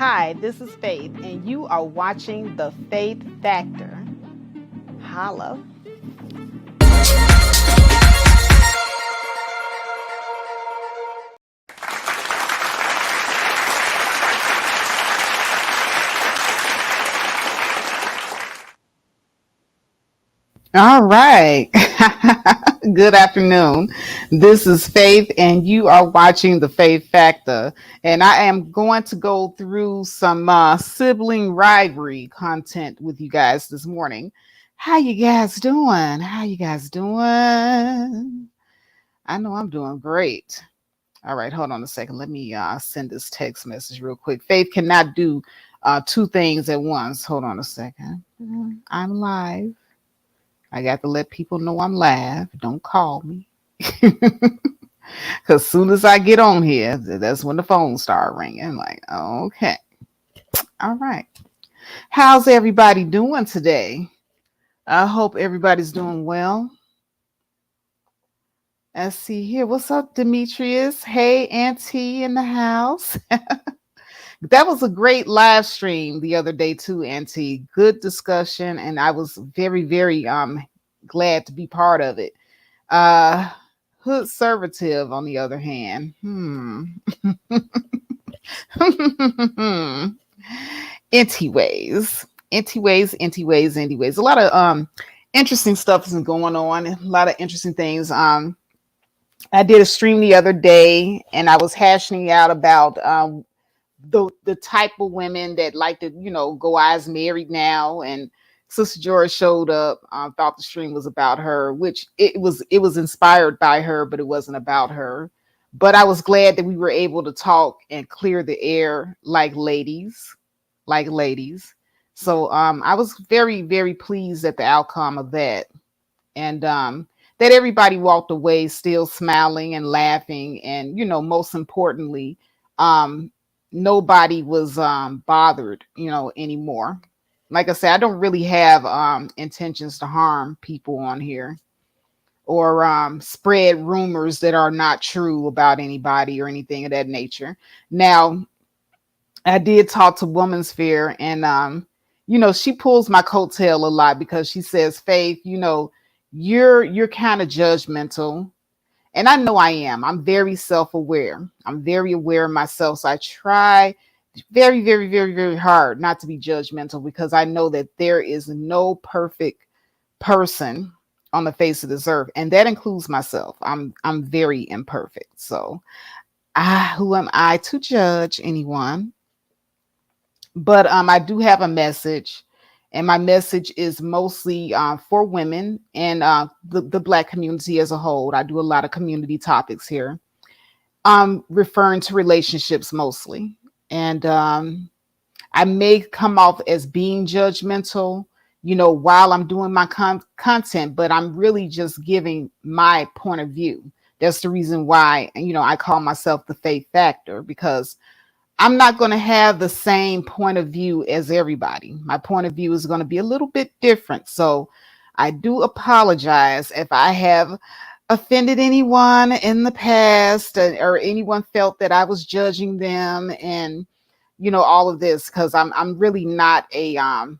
Hi, this is Faith, and you are watching The Faith Factor. Holla. All right. Good afternoon. This is Faith, and you are watching The Faith Factor. And I am going to go through some sibling rivalry content with you guys this morning. How you guys doing? How you guys doing? I know I'm doing great. All right, hold on a second. Let me send this text message real quick. Faith cannot do two things at once. Hold on a second. I'm live. I got to let people know I'm live. Don't call me. Because soon as I get on here, that's when the phone start ringing. I'm like, okay. All right. How's everybody doing today? I hope everybody's doing well. Let's see here. What's up, Demetrius? Hey, Auntie in the house. That was a great live stream the other day too, Auntie. Good discussion, and I was very glad to be part of it. Hood Servative, on the other hand. Anyways. A lot of interesting stuff is going on. A lot of interesting things. I did a stream the other day, and I was hashing out about the type of women that like to, go eyes married now. And Sister George showed up, thought the stream was about her, which it was inspired by her, but it wasn't about her. But I was glad that we were able to talk and clear the air like ladies. So I was very pleased at the outcome of that. And that everybody walked away still smiling and laughing. And, most importantly, nobody was bothered, anymore. Like I said, I don't really have intentions to harm people on here or spread rumors that are not true about anybody or anything of that nature. Now, I did talk to Woman's Fair, and she pulls my coattail a lot because she says, Faith, you're kind of judgmental. And I know I am. I'm very self-aware. I'm very aware of myself. So I try very hard not to be judgmental, because I know that there is no perfect person on the face of this earth. And that includes myself. I'm very imperfect. So who am I to judge anyone? But I do have a message. And my message is mostly for women and the Black community as a whole. I do a lot of community topics here, referring to relationships mostly. And I may come off as being judgmental, while I'm doing my content, but I'm really just giving my point of view. That's the reason why, I call myself the Faith Factor, because I'm not going to have the same point of view as everybody. My point of view is going to be a little bit different. So I do apologize if I have offended anyone in the past, or anyone felt that I was judging them and, all of this, because I'm really not a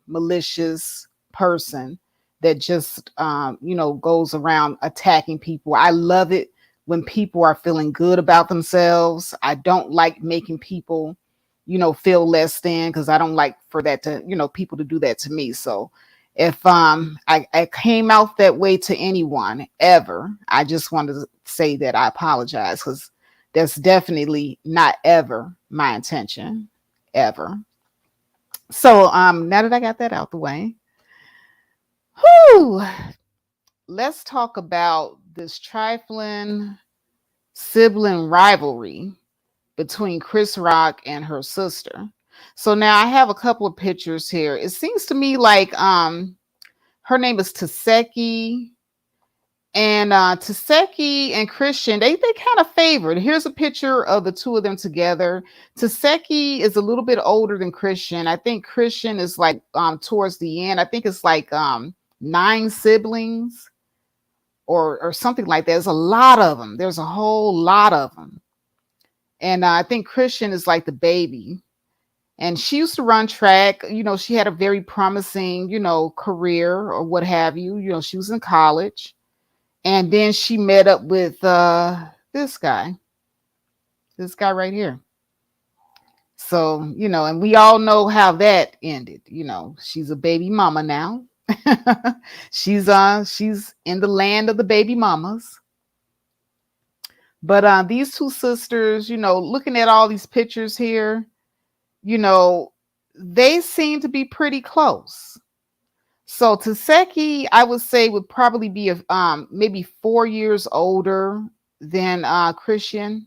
malicious person that just, goes around attacking people. I love it when people are feeling good about themselves. I don't like making people, feel less than, because I don't like for that to, people to do that to me. So if I came out that way to anyone ever, I just wanted to say that I apologize, because that's definitely not ever my intention, ever. So now that I got that out the way, let's talk about this trifling sibling rivalry between Chris Rock and her sister. So now I have a couple of pictures here. It seems to me like her name is Taseki, and Taseki and Chrissean, they kind of favored. Here's a picture of the two of them together. Taseki is a little bit older than Chrissean. I think Chrissean is like towards the end. I think it's like 9 siblings or something like that. There's a lot of them. There's a whole lot of them. And I think Chrissean is like the baby. And she used to run track. She had a very promising, career or what have you. She was in college. And then she met up with this guy right here. So, and we all know how that ended. She's a baby mama now. She's in the land of the baby mamas. But these two sisters, looking at all these pictures here, they seem to be pretty close. So Taseki, I would say, would probably be maybe 4 years older than Chrissean.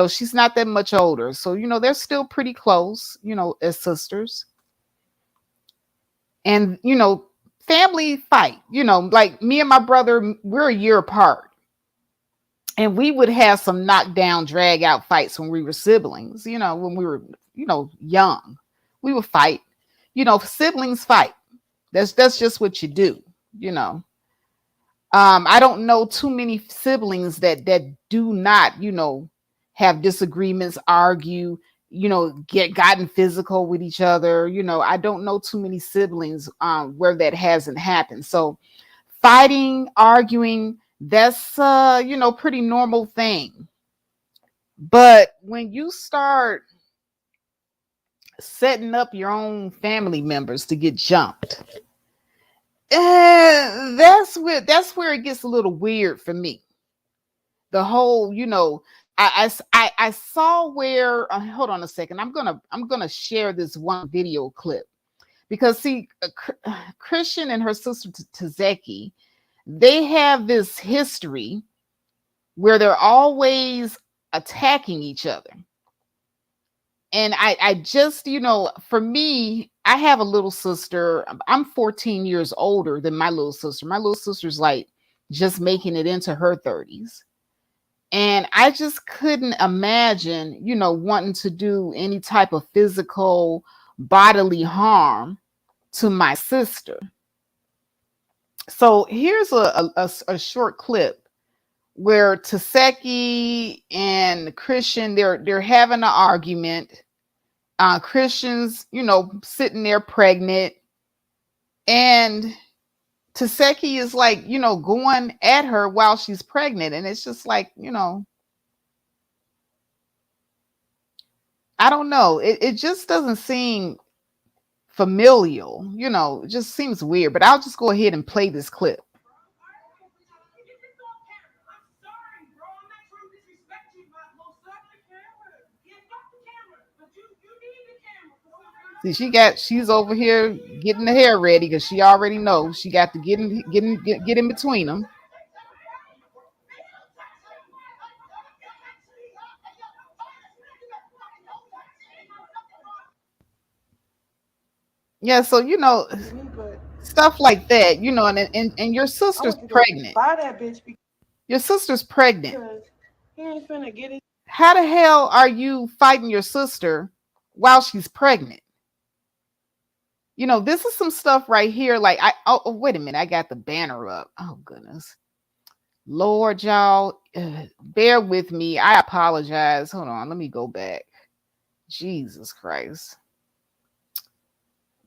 She's not that much older. So, they're still pretty close, as sisters. And, family fight, like me and my brother, we're a year apart. And we would have some knockdown, drag out fights when we were siblings, when we were, young. We would fight. Siblings fight. That's just what you do, I don't know too many siblings that do not, have disagreements, argue, gotten physical with each other. I don't know too many siblings where that hasn't happened. So fighting, arguing, that's pretty normal thing. But when you start setting up your own family members to get jumped, that's where it gets a little weird for me. The whole, I saw where hold on a second. I'm gonna share this one video clip because see, Chrissean and her sister Taseki, they have this history where they're always attacking each other. And I just, for me, I have a little sister. I'm 14 years older than my little sister. My little sister's like just making it into her 30s. And I just couldn't imagine, wanting to do any type of physical bodily harm to my sister. So here's a short clip where Taseki and Chrissean, they're having an argument. Chrissean's, sitting there pregnant, and Taseki is like, going at her while she's pregnant, and it's just like, I don't know. It just doesn't seem familial, it just seems weird. But I'll just go ahead and play this clip. See, she's over here getting the hair ready because she already knows she got to get in between them. Yeah, so stuff like that, and your sister's pregnant. Your sister's pregnant. How the hell are you fighting your sister while she's pregnant? This is some stuff right here. Like, oh, wait a minute. I got the banner up. Oh, goodness. Lord, y'all, bear with me. I apologize. Hold on. Let me go back. Jesus Christ.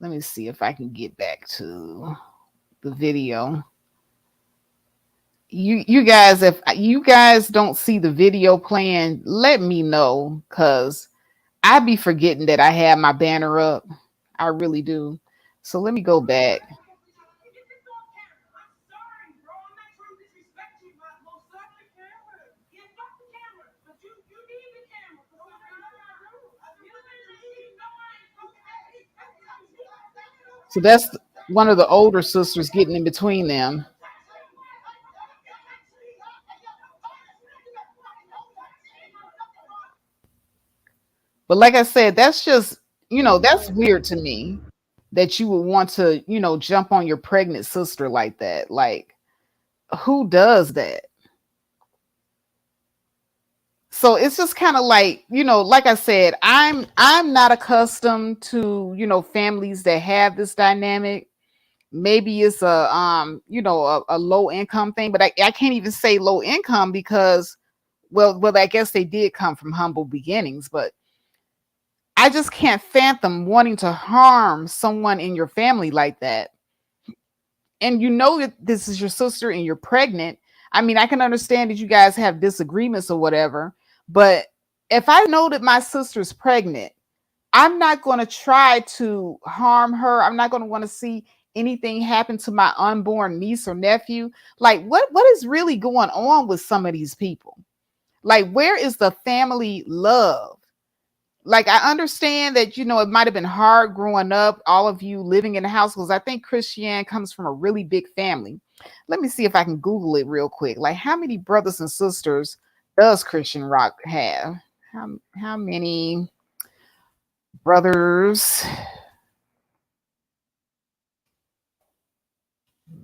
Let me see if I can get back to the video. You guys, if you guys don't see the video playing, let me know, because I be forgetting that I have my banner up. I really do. So let me go back. So that's one of the older sisters getting in between them. But like I said, that's just, that's weird to me that you would want to, jump on your pregnant sister like that. Like, who does that? So it's just kind of like, like I said, I'm not accustomed to, families that have this dynamic. Maybe it's a low income thing, but I can't even say low income because, well, I guess they did come from humble beginnings, but I just can't fathom wanting to harm someone in your family like that. And you know that this is your sister and you're pregnant. I mean, I can understand that you guys have disagreements or whatever, but if I know that my sister's pregnant, I'm not going to try to harm her. I'm not going to want to see anything happen to my unborn niece or nephew. Like, what is really going on with some of these people? Like, where is the family love? Like, I understand that, it might have been hard growing up, all of you living in the house, because I think Chrissean comes from a really big family. Let me see if I can Google it real quick. Like, how many brothers and sisters does Christian Rock have? How many brothers?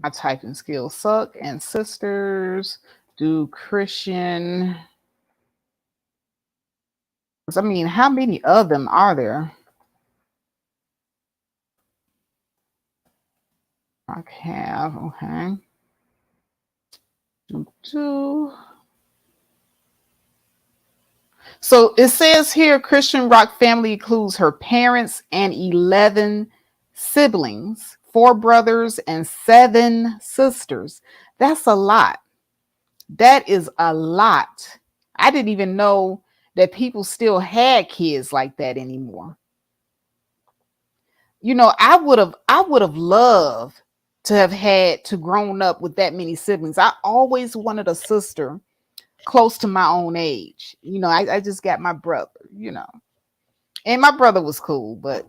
My typing skills suck. And sisters do Christian. I mean, how many of them are there? I have, okay. So it says here, Christian Rock family includes her parents and 11 siblings, 4 brothers and 7 sisters. That's a lot. That is a lot. I didn't even know that people still had kids like that anymore. I would have loved to have had to grown up with that many siblings. I always wanted a sister close to my own age. I just got my brother, and my brother was cool, but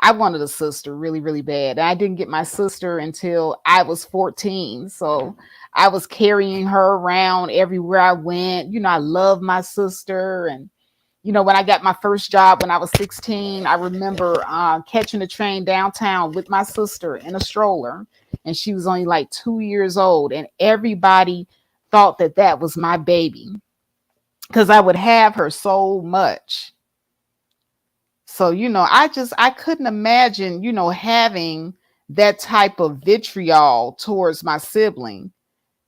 I wanted a sister really, really bad. And I didn't get my sister until I was 14. So I was carrying her around everywhere I went. I love my sister. And, when I got my first job when I was 16, I remember catching a train downtown with my sister in a stroller. And she was only like 2 years old. And everybody thought that that was my baby because I would have her so much. So, I couldn't imagine, having that type of vitriol towards my sibling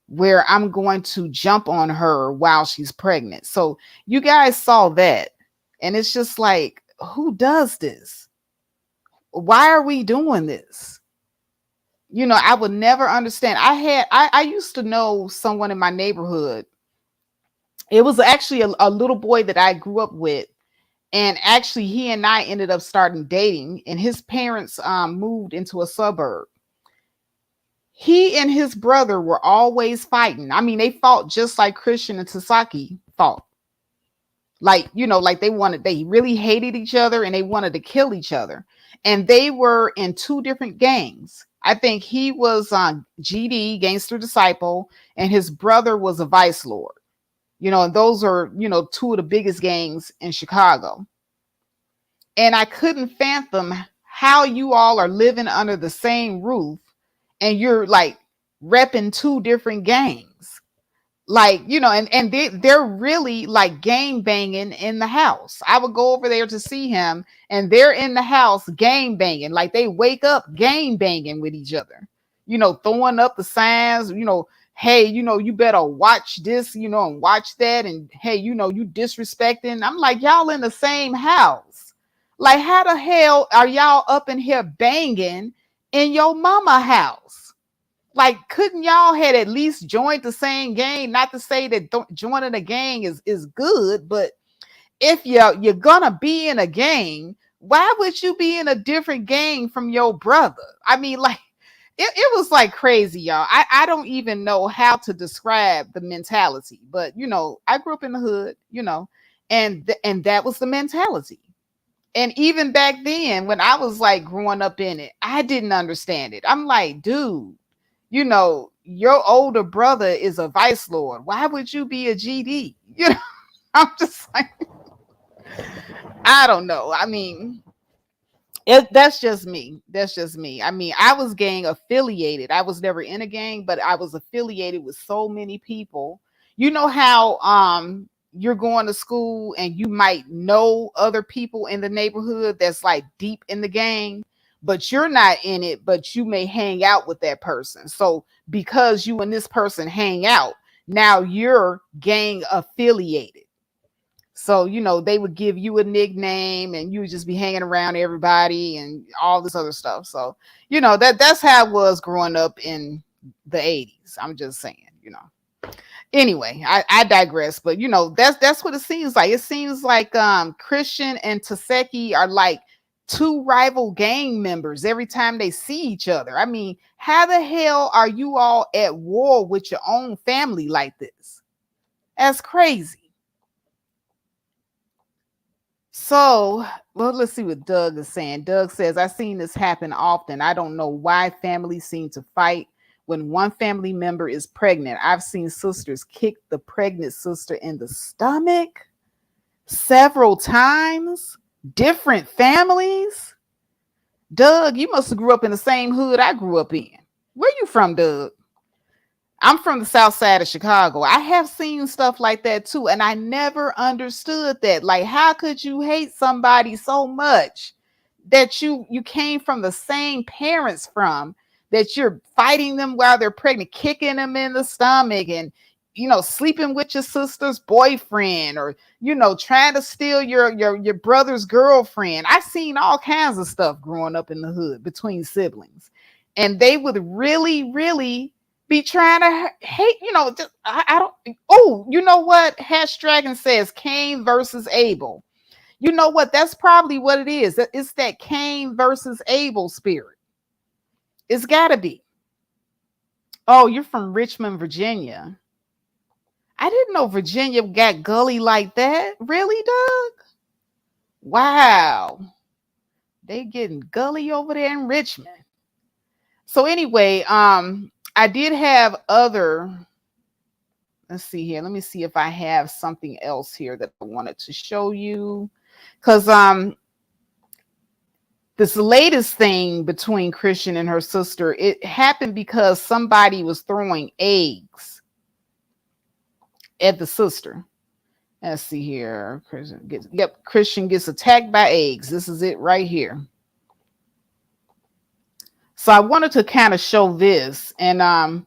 where I'm going to jump on her while she's pregnant. So you guys saw that. And it's just like, who does this? Why are we doing this? I would never understand. I used to know someone in my neighborhood. It was actually a little boy that I grew up with. And actually, he and I ended up starting dating, and his parents moved into a suburb. He and his brother were always fighting. I mean, they fought just like Chrissean and Tasaki fought. Like, they really hated each other and they wanted to kill each other. And they were in 2 different gangs. I think he was on GD, Gangster Disciple, and his brother was a Vice Lord. And those are, 2 of the biggest gangs in Chicago. And I couldn't fathom how you all are living under the same roof and you're like repping 2 different gangs. Like, and they're really like gang banging in the house. I would go over there to see him and they're in the house gang banging. Like they wake up gang banging with each other, throwing up the signs, hey, you better watch this, and watch that. And hey, you disrespecting. I'm like, y'all in the same house. Like, how the hell are y'all up in here banging in your mama house? Like, couldn't y'all had at least joined the same gang? Not to say that joining a gang is good, but if you're gonna be in a gang, why would you be in a different gang from your brother? I mean, like, it was like crazy, y'all. I don't even know how to describe the mentality, but I grew up in the hood, and that was the mentality. And even back then, when I was like growing up in it, I didn't understand it. I'm like, dude, your older brother is a Vice Lord. Why would you be a GD? I'm just like, I don't know. I mean, that's just me. That's just me. I mean, I was gang affiliated. I was never in a gang, but I was affiliated with so many people. You know how you're going to school and you might know other people in the neighborhood that's like deep in the gang, but you're not in it, but you may hang out with that person. So because you and this person hang out, now you're gang affiliated. So, they would give you a nickname and you would just be hanging around everybody and all this other stuff. So, that's how it was growing up in the 80s. I'm just saying. Anyway, I digress, but that's what it seems like. It seems like Chrissean and Taseki are like two rival gang members every time they see each other. I mean, how the hell are you all at war with your own family like this? That's crazy. So, well, let's see what Doug is saying. Doug says, I've seen this happen often. I don't know why families seem to fight when one family member is pregnant. I've seen sisters kick the pregnant sister in the stomach several times. Different families. Doug, you must have grew up in the same hood I grew up in. Where you from, Doug? I'm from the south side of Chicago. I have seen stuff like that too, and I never understood that. Like, how could you hate somebody so much that you came from the same parents from, that you're fighting them while they're pregnant, kicking them in the stomach, and sleeping with your sister's boyfriend, or trying to steal your brother's girlfriend. I've seen all kinds of stuff growing up in the hood between siblings, and they would really, really be trying to hate, I don't. Oh, you know what? Hash Dragon says Cain versus Abel. You know what? That's probably what it is. It's that Cain versus Abel spirit. It's got to be. Oh, you're from Richmond, Virginia. I didn't know Virginia got gully like that. Really, Doug? Wow. They getting gully over there in Richmond. So anyway, I did have other, let's see here. Let me see if I have something else here that I wanted to show you. Because this latest thing between Chrissean and her sister, it happened because somebody was throwing eggs at the sister. Let's see here. Chrissean gets attacked by eggs. This is it right here. So I wanted to kind of show this, and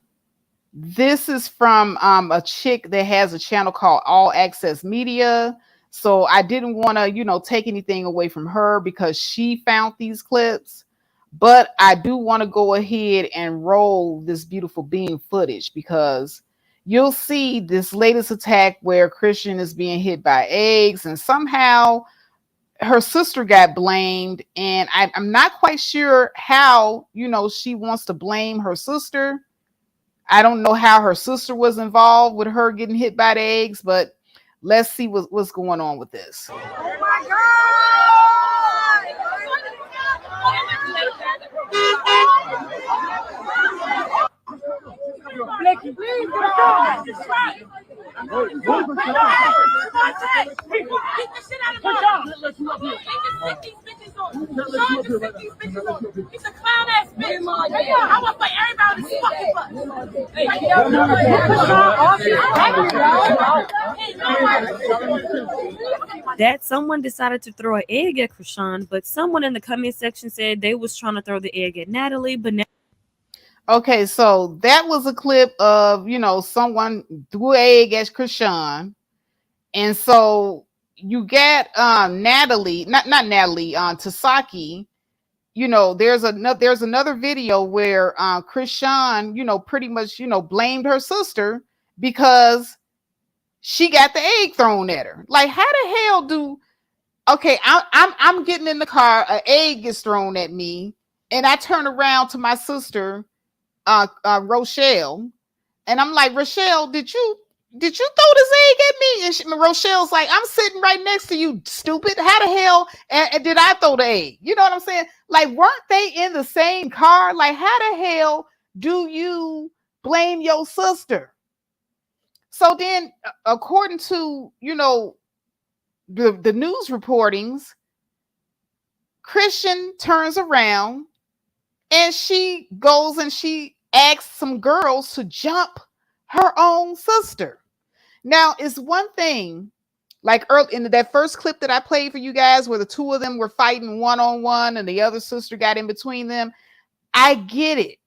this is from a chick that has a channel called All Access Media. So I didn't want to, take anything away from her because she found these clips, but I do want to go ahead and roll this beautiful beam footage, because you'll see this latest attack where Chrissean is being hit by eggs, and somehow her sister got blamed, and I'm not quite sure how, she wants to blame her sister. I don't know how her sister was involved with her getting hit by the eggs, but let's see what's going on with this. Oh my Blakey, please get on. Keep the shit out of me. He's a clown ass bitch. I want to play everybody on this fucking bus. That someone decided to throw an egg at Chrissean, but someone in the comment section said they was trying to throw the egg at Natalie, but okay, so that was a clip of, someone threw an egg at Chrissean. And so you get Natalie, not Natalie, Tasaki. There's another video where Chrissean, pretty much, blamed her sister because she got the egg thrown at her. Like, how the hell do? Okay, I'm getting in the car, an egg gets thrown at me, and I turn around to my sister, Rochelle, and I'm like, Rochelle, did you throw this egg at me? And Rochelle's like, I'm sitting right next to you, stupid. How the hell and did I throw the egg? You know what I'm saying? Like, weren't they in the same car? Like, how the hell do you blame your sister? So then, according to, the news reportings, Chrissean turns around and she goes and she asks some girls to jump her own sister. Now, it's one thing, like early in that first clip that I played for you guys, where the two of them were fighting one-on-one and the other sister got in between them. I get it.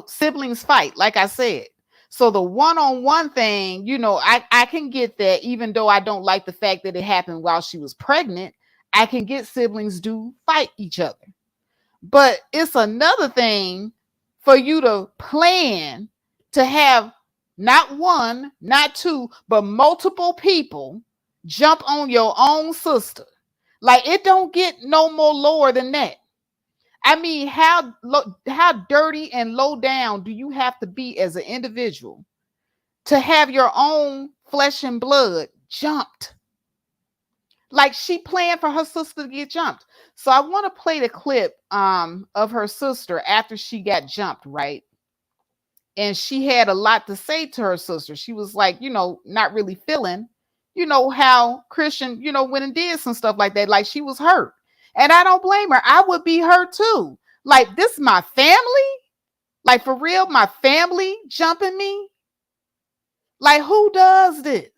Siblings fight, like I said. So the one-on-one thing, you know, I can get that, even though I don't like the fact that it happened while she was pregnant. I can get siblings do fight each other. But it's another thing for you to plan to have not one, not two, but multiple people jump on your own sister. Like, it don't get no more lower than that. I mean, how dirty and low down do you have to be as an individual to have your own flesh and blood jumped? Like, she planned for her sister to get jumped. So I want to play the clip of her sister after she got jumped, right? And she had a lot to say to her sister. She was like, you know, not really feeling, you know, how Chrissean, you know, went and did some stuff like that. Like, she was hurt. And I don't blame her. I would be hurt too. Like, this is my family? Like, for real, my family jumping me? Like, who does this?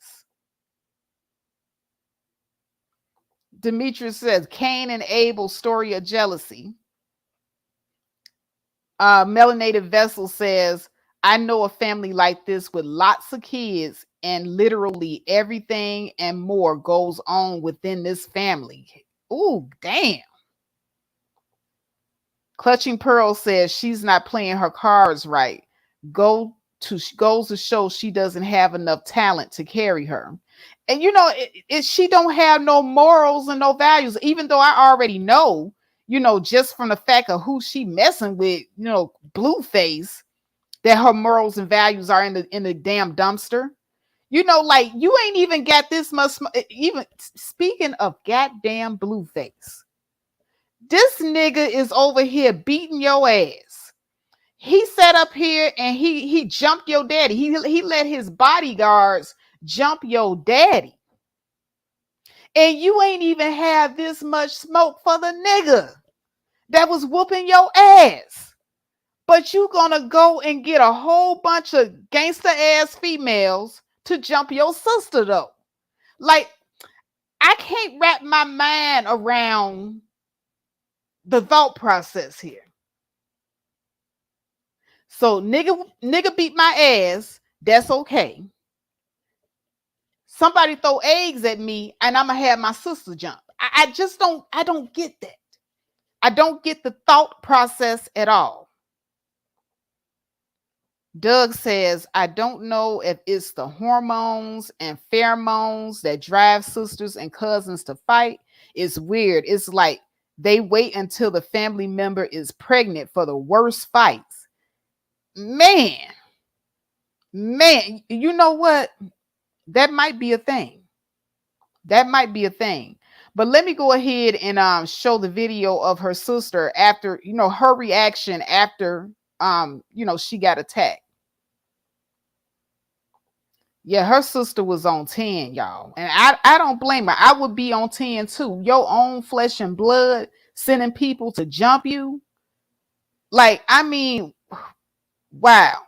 Demetrius says, Cain and Abel's story of jealousy. Melanated Vessel says, I know a family like this with lots of kids, and literally everything and more goes on within this family. Ooh, damn. Clutching Pearl says she's not playing her cards right. Goes to show she doesn't have enough talent to carry her. And you know, she don't have no morals and no values, even though I already know, you know, just from the fact of who she messing with, you know, Blueface, that her morals and values are in the damn dumpster. You know, like, you ain't even got this much. Even speaking of goddamn Blueface, this nigga is over here beating your ass. He sat up here and he jumped your daddy. He let his bodyguards jump your daddy. And you ain't even have this much smoke for the nigga that was whooping your ass. But you gonna go and get a whole bunch of gangster ass females to jump your sister though. Like, I can't wrap my mind around the thought process here. So nigga beat my ass. That's okay. Somebody throw eggs at me and I'm gonna have my sister jump. I don't get that. I don't get the thought process at all. Doug says, I don't know if it's the hormones and pheromones that drive sisters and cousins to fight. It's weird. It's like they wait until the family member is pregnant for the worst fights. Man, you know what? That might be a thing. That might be a thing. But let me go ahead and show the video of her sister after, you know, her reaction after you know, she got attacked. Yeah, her sister was on 10, y'all. And I don't blame her. I would be on 10 too. Your own flesh and blood sending people to jump you. Like, I mean, wow.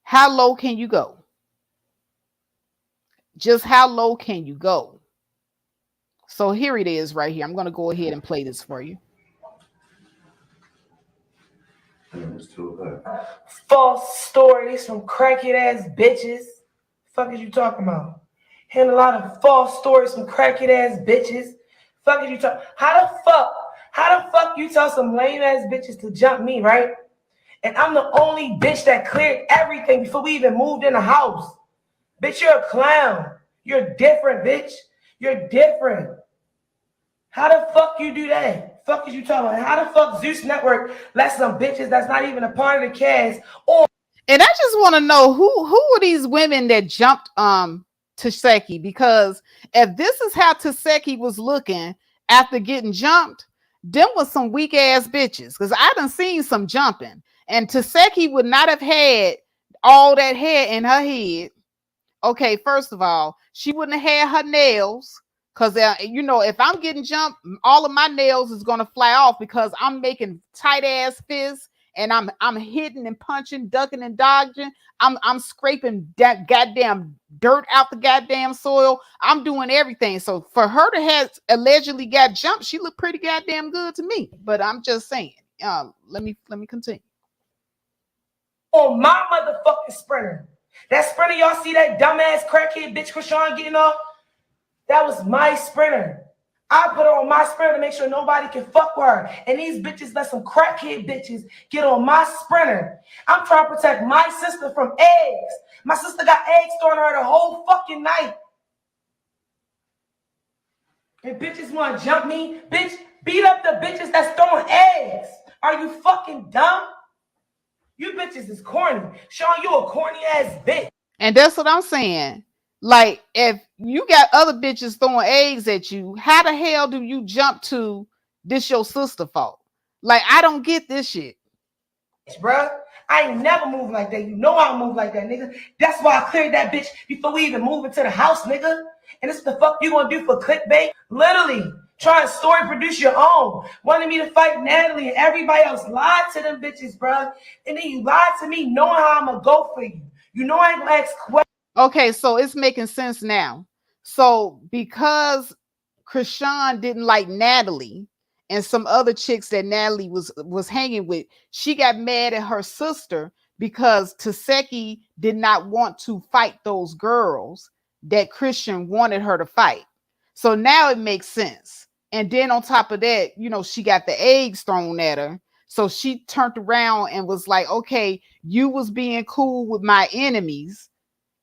How low can you go? Just how low can you go? So here it is right here. I'm going to go ahead and play this for you. False stories from crackhead ass bitches. Fuck is you talking about? Hearing a lot of false stories from crackhead ass bitches. Fuck is you talking? How the fuck you tell some lame ass bitches to jump me, right? And I'm the only bitch that cleared everything before we even moved in the house. Bitch, you're a clown. You're different, bitch. You're different. How the fuck you do that? Fuck is you talking about? How the fuck Zeus Network let some bitches that's not even a part of the cast or? And I just want to know who were these women that jumped Taseki? Because if this is how Taseki was looking after getting jumped, them was some weak ass bitches. Because I done seen some jumping, and Taseki would not have had all that hair in her head. Okay, first of all, she wouldn't have had her nails. Because, you know, if I'm getting jumped, all of my nails is going to fly off because I'm making tight ass fists and I'm hitting and punching, ducking and dodging. I'm scraping that goddamn dirt out the goddamn soil. I'm doing everything. So for her to have allegedly got jumped, she looked pretty goddamn good to me. But I'm just saying, let me continue. on my motherfucking Sprinter. That Sprinter, y'all see that dumbass crackhead bitch Chrissean getting off? That was my Sprinter. I put her on my Sprinter to make sure nobody can fuck with her. And these bitches let some crackhead bitches get on my Sprinter. I'm trying to protect my sister from eggs. My sister got eggs thrown at her the whole fucking night. And bitches want to jump me? Bitch, beat up the bitches that's throwing eggs. Are you fucking dumb? You bitches is corny. Sean, you a corny ass bitch. And that's what I'm saying. Like, if you got other bitches throwing eggs at you, how the hell do you jump to this your sister fault? Like, I don't get this shit. Bruh, I ain't never moved like that. You know I don't move like that, nigga. That's why I cleared that bitch before we even move into the house, nigga. And this is the fuck you gonna do for clickbait? Literally, trying to story produce your own. Wanted me to fight Natalie and everybody else. Lied to them bitches, bruh. And then you lied to me knowing how I'm gonna go for you. You know I ain't gonna ask questions. Okay, so it's making sense now. So because Chrissean didn't like Natalie and some other chicks that Natalie was hanging with, she got mad at her sister because Taseki did not want to fight those girls that Chrissean wanted her to fight. So now it makes sense. And then on top of that, you know, she got the eggs thrown at her. So she turned around and was like, okay, you was being cool with my enemies.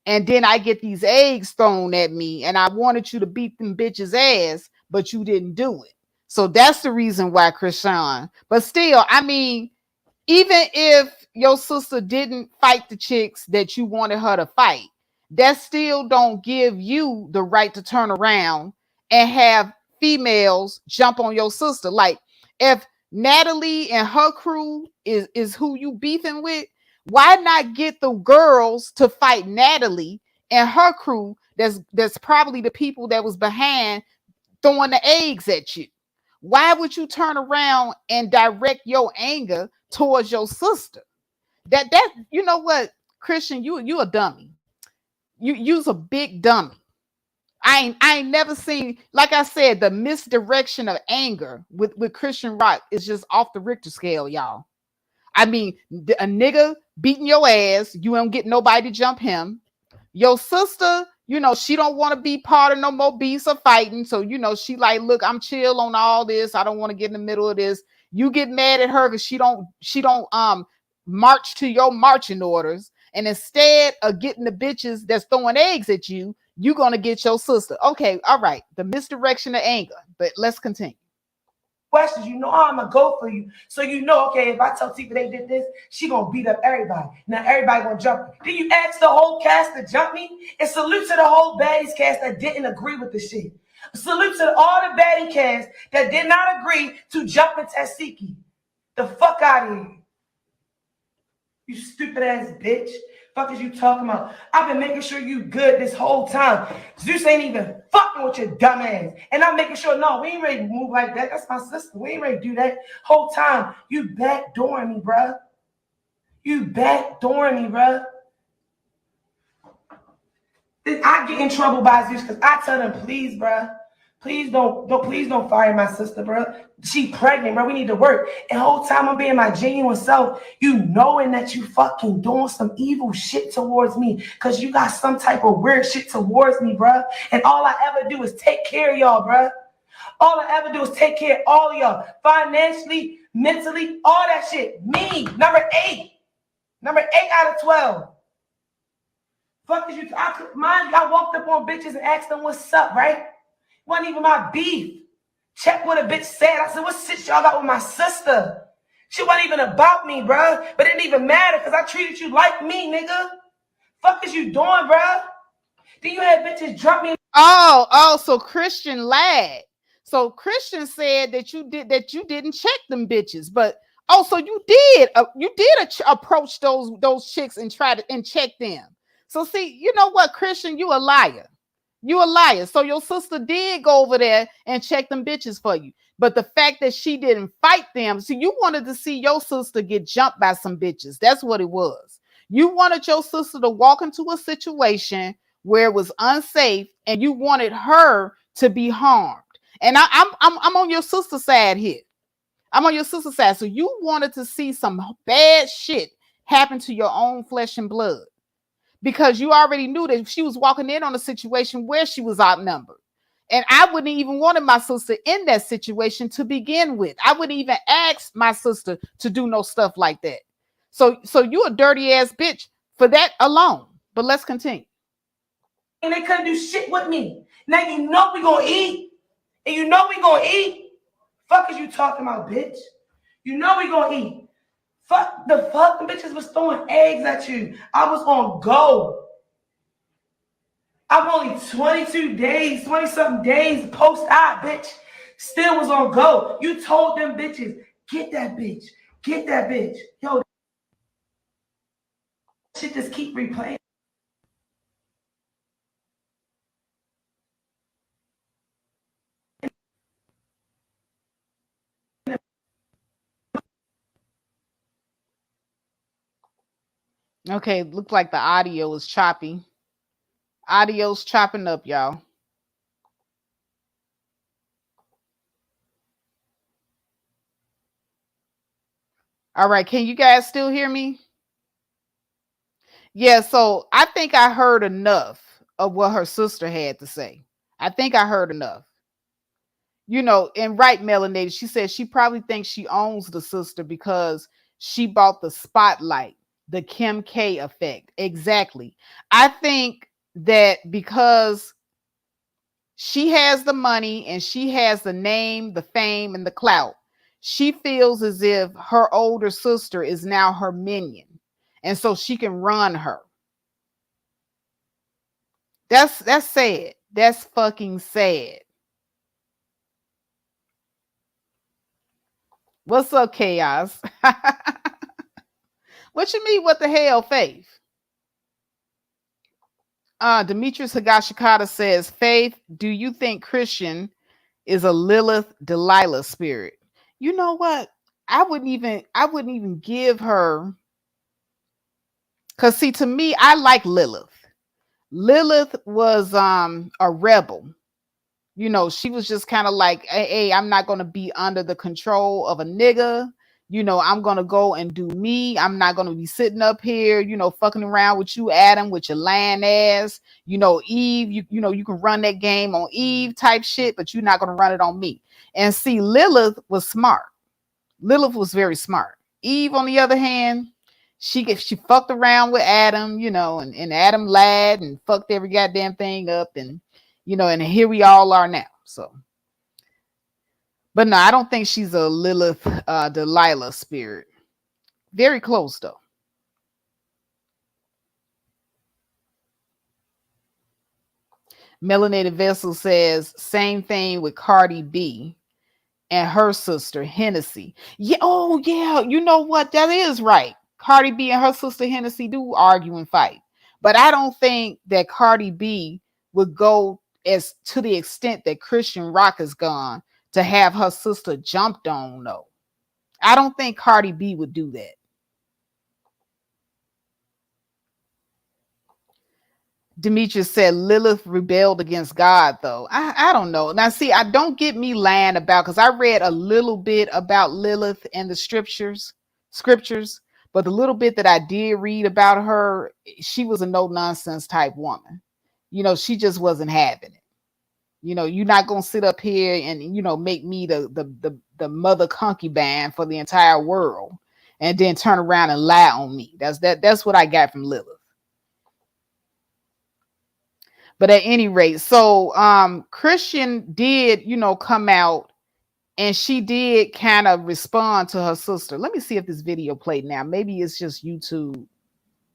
And then I get these eggs thrown at me and I wanted you to beat them bitches ass, but you didn't do it. So that's the reason why Chrissean. But still, I mean, even if your sister didn't fight the chicks that you wanted her to fight, that still don't give you the right to turn around and have females jump on your sister. Like, if Natalie and her crew is who you beefing with, why not get the girls to fight Natalie and her crew? That's probably the people that was behind throwing the eggs at you. Why would you turn around and direct your anger towards your sister? That you know what, Chrissean, you a dummy. You's a big dummy. I ain't never seen, like I said, the misdirection of anger with Chrisean Rock is just off the Richter scale, y'all. I mean, a nigga beating your ass, you don't get nobody to jump him. Your sister, you know, she don't want to be part of no more beefs or fighting. So, you know, she like, look, I'm chill on all this. I don't want to get in the middle of this. You get mad at her because she don't march to your marching orders. And instead of getting the bitches that's throwing eggs at you, you're going to get your sister. Okay, all right. The misdirection of anger. But let's continue. Questions, you know I'm gonna go for you. So you know, okay, if I tell Tifa they did this, she gonna beat up everybody. Now everybody gonna jump me. Then you ask the whole cast to jump me? And salute to the whole baddies cast that didn't agree with the shit. Salute to all the baddie cast that did not agree to jump in Taseki. The fuck out of here. You stupid ass bitch. Fuck is you talking about? I've been making sure you good this whole time. Zeus ain't even fucking with your dumb ass. And I'm making sure, no, we ain't ready to move like that. That's my sister. We ain't ready to do that. Whole time, you backdooring me, bruh. You backdooring me, bruh. I get in trouble by Zeus because I tell them, please, bruh. Please don't fire my sister, bro. She pregnant, bro. We need to work. And the whole time I'm being my genuine self, you knowing that you fucking doing some evil shit towards me because you got some type of weird shit towards me, bro. And all I ever do is take care of y'all, bro. All I ever do is take care of all of y'all. Financially, mentally, all that shit. Me, number 8. Number 8 out of 12. Fuck is you? I walked up on bitches and asked them what's up, right? Wasn't even my beef. Check what a bitch said. I said, what shit y'all got with my sister? She wasn't even about me, bro. But it didn't even matter because I treated you like me, nigga. Fuck is you doing, bro? Then you had bitches drop me. So Chrissean lied. So Chrissean said that you didn't check them bitches, but so you did approach those chicks and try to check them. So see, you know what, Chrissean, you a liar. You a liar. So your sister did go over there and check them bitches for you. But the fact that she didn't fight them, so you wanted to see your sister get jumped by some bitches. That's what it was. You wanted your sister to walk into a situation where it was unsafe and you wanted her to be harmed. And I'm on your sister's side here. I'm on your sister's side. So you wanted to see some bad shit happened to your own flesh and blood, because you already knew that she was walking in on a situation where she was outnumbered. And I wouldn't even wanted my sister in that situation to begin with. I wouldn't even ask my sister to do no stuff like that. So you a dirty ass bitch for that alone. But let's continue. And they couldn't do shit with me. Now you know we gonna eat. And you know we gonna eat. Fuck is you talking about, bitch? You know we gonna eat. Fuck the fuck. The bitches was throwing eggs at you. I was on go. I'm only 22 days, 20-something days post-op, bitch. Still was on go. You told them bitches, get that bitch. Get that bitch. Yo, shit just keep replaying. Okay, look like the audio is choppy. Audio's chopping up, y'all. All right, can you guys still hear me? Yeah, so I think I heard enough of what her sister had to say. I think I heard enough. You know, and right, Melanated, she said she probably thinks she owns the sister because she bought the spotlight, the Kim K effect. Exactly. I think that because she has the money and she has the name, the fame, and the clout, she feels as if her older sister is now her minion. And so she can run her. That's sad. That's fucking sad. What's up, Chaos? What you mean, what the hell, Faith? Demetrius Higashikata says, Faith, do you think Chrissean is a Lilith Delilah spirit? You know what? I wouldn't even give her, because see, to me, I like Lilith. Lilith was a rebel. You know, she was just kind of like, hey, I'm not going to be under the control of a nigga. You know, I'm going to go and do me. I'm not going to be sitting up here, you know, fucking around with you, Adam, with your lying ass. You know, Eve, you know, you can run that game on Eve type shit, but you're not going to run it on me. And see, Lilith was smart. Lilith was very smart. Eve, on the other hand, she fucked around with Adam, you know, and Adam lied and fucked every goddamn thing up. And, you know, and here we all are now. So, but no, I don't think she's a Lilith Delilah spirit. Very close though. Melanated Vessel says same thing with Cardi B and her sister Hennessy. Yeah, oh yeah, you know what? That is right. Cardi B and her sister Hennessy do argue and fight, but I don't think that Cardi B would go as to the extent that Chrisean Rock has gone to have her sister jumped on. No, I don't think Cardi B would do that. Demetrius said Lilith rebelled against God, though. I don't know. Now, see, I don't get me lying about, because I read a little bit about Lilith in the scriptures, but the little bit that I did read about her, she was a no-nonsense type woman. You know, she just wasn't having it. You know, you're not going to sit up here and, you know, make me the mother concubine for the entire world and then turn around and lie on me. That's what I got from Lilith. But at any rate, so Chrisean did, you know, come out and she did kind of respond to her sister. Let me see if this video played now. Maybe it's just YouTube.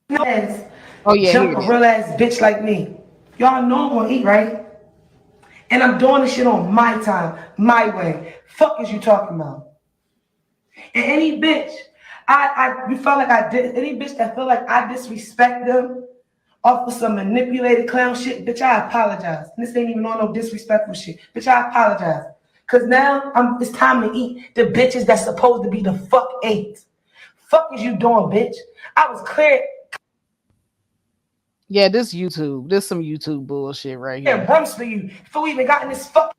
Yes. Oh, yeah. Jump a real ass bitch like me. Y'all know I'm gonna eat, right? And I'm doing this shit on my time, my way. Fuck is you talking about? And any bitch, you felt like I did, any bitch that feel like I disrespect them off of some manipulated clown shit, bitch, I apologize. And this ain't even on no disrespectful shit. Bitch, I apologize. Cause now it's time to eat the bitches that's supposed to be the fuck ate. Fuck is you doing, bitch? I was clear. Yeah, this YouTube. This some YouTube bullshit right here. Yeah, rumps for you before we even got in this fuck.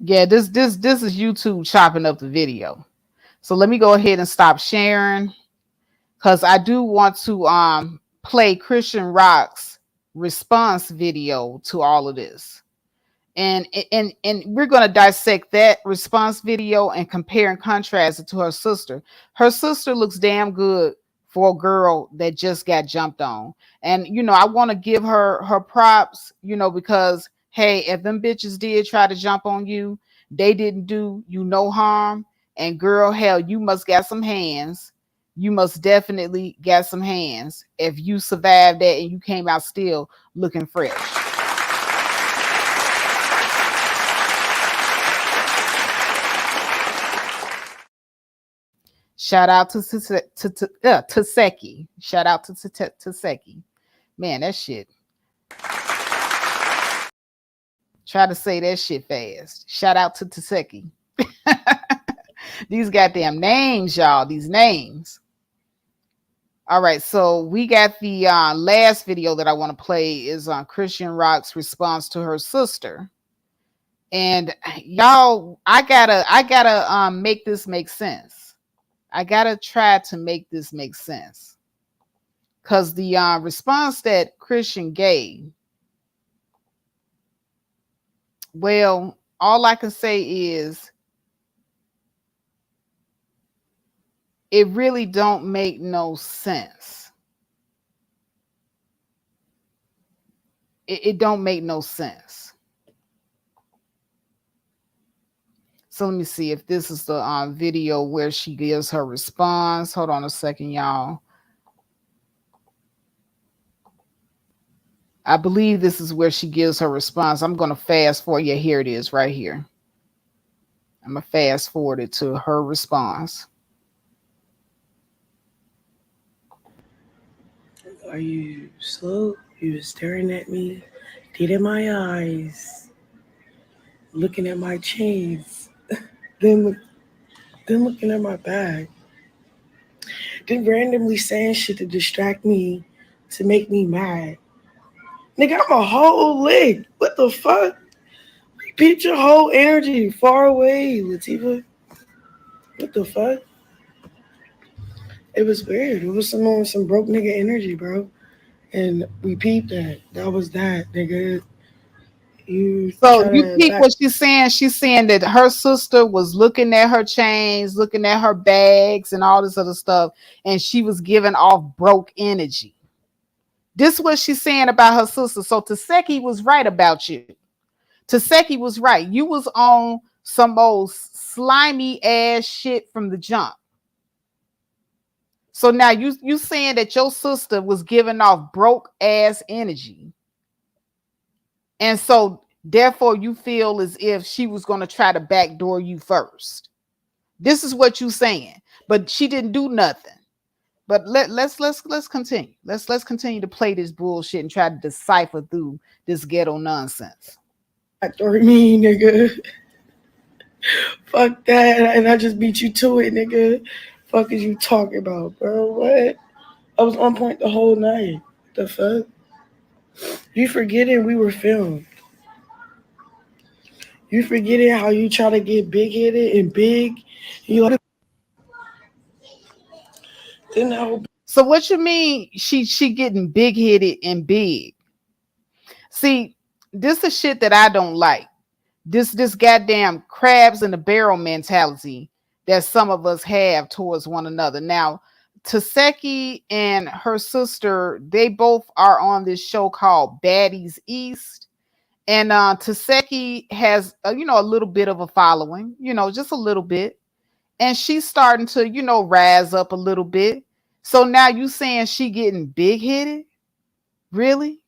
Yeah, this is YouTube chopping up the video. So let me go ahead and stop sharing because I do want to play Christian Rock's response video to all of this. And we're going to dissect that response video and compare and contrast it to her sister. Her sister looks damn good for a girl that just got jumped on. And I want to give her props, because hey, if them bitches did try to jump on you, they didn't do you no harm. And girl, hell, you must got some hands. You must definitely got some hands if you survived that and you came out still looking fresh. Shout out to Taseki. Shout out to Taseki. Man, that shit. Try to say that shit fast. Shout out to Taseki. These goddamn names, y'all. These names. All right, so we got the last video that I want to play is on Christian Rock's response to her sister. And y'all, I gotta make this make sense. I gotta try to make this make sense. Because the response that Christian gave, well, all I can say is it really don't make no sense. It don't make no sense. So let me see if this is the video where she gives her response. Hold on a second, y'all. I believe this is where she gives her response. I'm going to fast forward. Yeah, here it is right here. I'm going to fast forward it to her response. Are you slow? You were staring at me, dead in my eyes, looking at my chains, then looking at my bag, then randomly saying shit to distract me, to make me mad. Nigga, I'm a whole lick. What the fuck? Repeat your whole energy far away, Latifah. What the fuck? It was weird. It was some broke nigga energy, bro. And we peeped that. That was that, nigga. So you peep what she's saying. She's saying that her sister was looking at her chains, looking at her bags and all this other stuff, and she was giving off broke energy. This is what she's saying about her sister. So Taseki was right about you. Taseki was right. You was on some old slimy ass shit from the jump. So now you saying that your sister was giving off broke ass energy. And so therefore you feel as if she was going to try to backdoor you first. This is what you saying. But she didn't do nothing. But let's continue. Let's continue to play this bullshit and try to decipher through this ghetto nonsense. Backdoor me, nigga. Fuck that. And I just beat you to it, nigga. Fuck is you talking about, bro? What? I was on point the whole night. The fuck? You forgetting we were filmed. You forgetting how you try to get big-headed and big. You like so what you mean she getting big-headed and big? See, this is shit that I don't like. This goddamn crabs in the barrel mentality that some of us have towards one another. Now, Taseki and her sister, they both are on this show called Baddies East. And Taseki has, a little bit of a following, just a little bit. And she's starting to, rise up a little bit. So now you saying she getting big-headed? Really?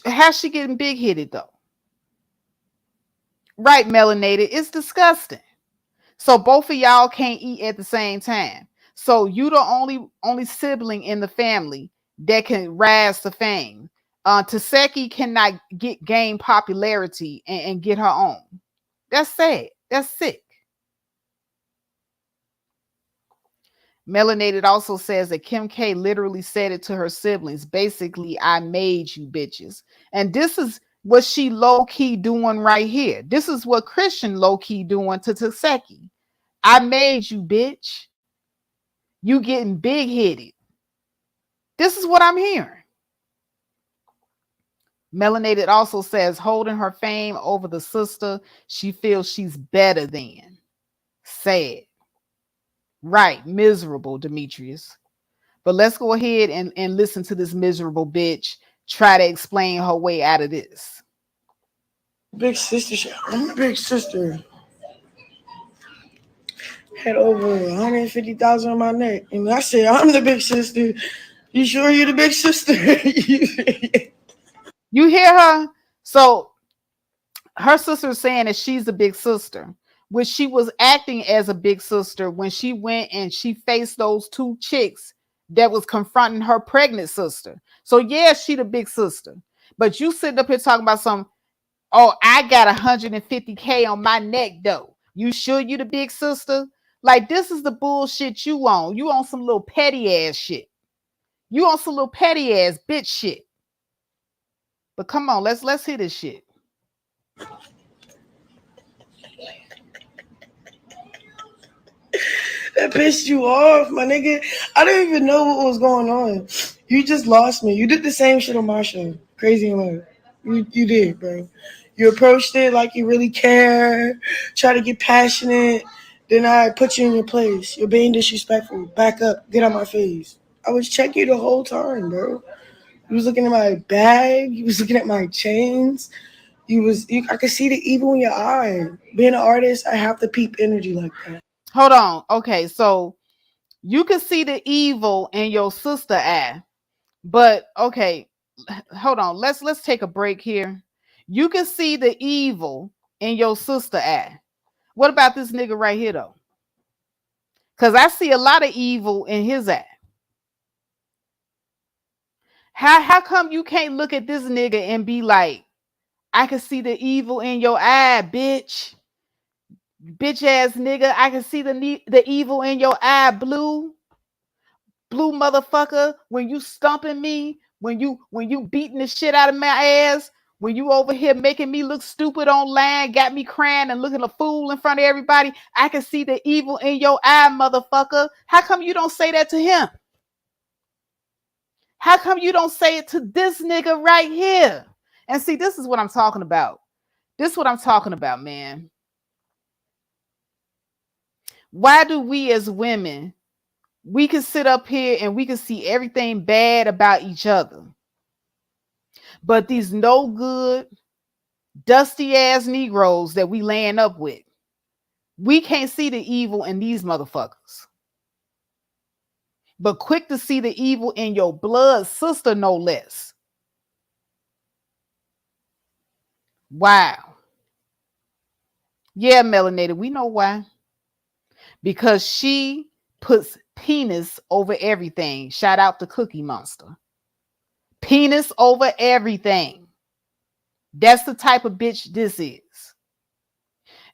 How's she getting big-headed, though? Right, melanated. It's disgusting. So both of y'all can't eat at the same time. So you the only sibling in the family that can rise to fame. Taseki cannot gain popularity and get her own. That's sad. That's sick. Melanated also says that Kim K literally said it to her siblings. Basically, I made you bitches. And this is what she low-key doing right here. This is what Chrissean low-key doing to Taseki. I made you, bitch. You getting big-headed. This is what I'm hearing. Melanated also says, holding her fame over the sister she feels she's better than. Sad. Right, miserable, Demetrius. But let's go ahead and listen to this miserable bitch try to explain her way out of this. Big sister shit. I'm the big sister. Had over 150,000 on my neck. And I said, I'm the big sister. You sure you're the big sister? You hear her? So her sister is saying that she's the big sister, which she was acting as a big sister when she went and she faced those two chicks that was confronting her pregnant sister. So yeah, she the big sister. But you sitting up here talking about some, oh, I got 150K on my neck though. You sure you the big sister? Like, this is the bullshit you on. You on some little petty ass shit. You on some little petty ass bitch shit. But come on, let's hear this shit. That pissed you off, my nigga. I don't even know what was going on. You just lost me. You did the same shit on my show. Crazy in love. You did, bro. You approached it like you really care. Try to get passionate. Then I put you in your place. You're being disrespectful. Back up. Get out my face. I was checking you the whole time, bro. You was looking at my bag. You was looking at my chains. I could see the evil in your eye. Being an artist, I have to peep energy like that. Hold on. Okay, so you can see the evil in your sister eye. But okay, hold on. Let's take a break here. You can see the evil in your sister eye. What about this nigga right here though? Because I see a lot of evil in his eye. How come you can't look at this nigga and be like, I can see the evil in your eye, bitch? Bitch ass nigga, I can see the evil in your eye, blue motherfucker. When you stumping me, when you beating the shit out of my ass, when you over here making me look stupid online, got me crying and looking a fool in front of everybody, I can see the evil in your eye, motherfucker. How come you don't say that to him? How come you don't say it to this nigga right here? And see, this is what I'm talking about. This is what I'm talking about, man. Why do we as women, we can sit up here and we can see everything bad about each other, but these no good, dusty ass Negroes that we laying up with, we can't see the evil in these motherfuckers, but quick to see the evil in your blood sister, no less. Wow. Yeah, melanated, we know why. Because she puts penis over everything. Shout out to Cookie Monster. Penis over everything. That's the type of bitch this is.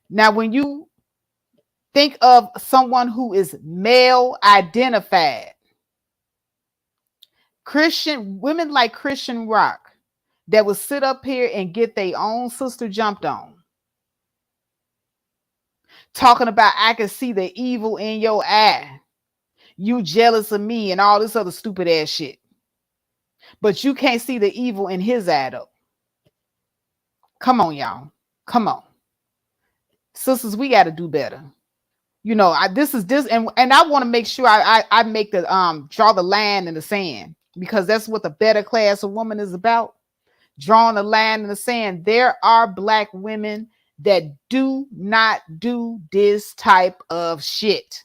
Now, when you think of someone who is male identified, women like Chrissean Rock that will sit up here and get their own sister jumped on. Talking about, I can see the evil in your eye. You jealous of me and all this other stupid ass shit. But you can't see the evil in his eye though. Come on, y'all. Come on. Sisters, we got to do better. You know, and I want to make sure I make the draw the line in the sand, because that's what the better class of woman is about. Drawing the line in the sand. There are black women that do not do this type of shit.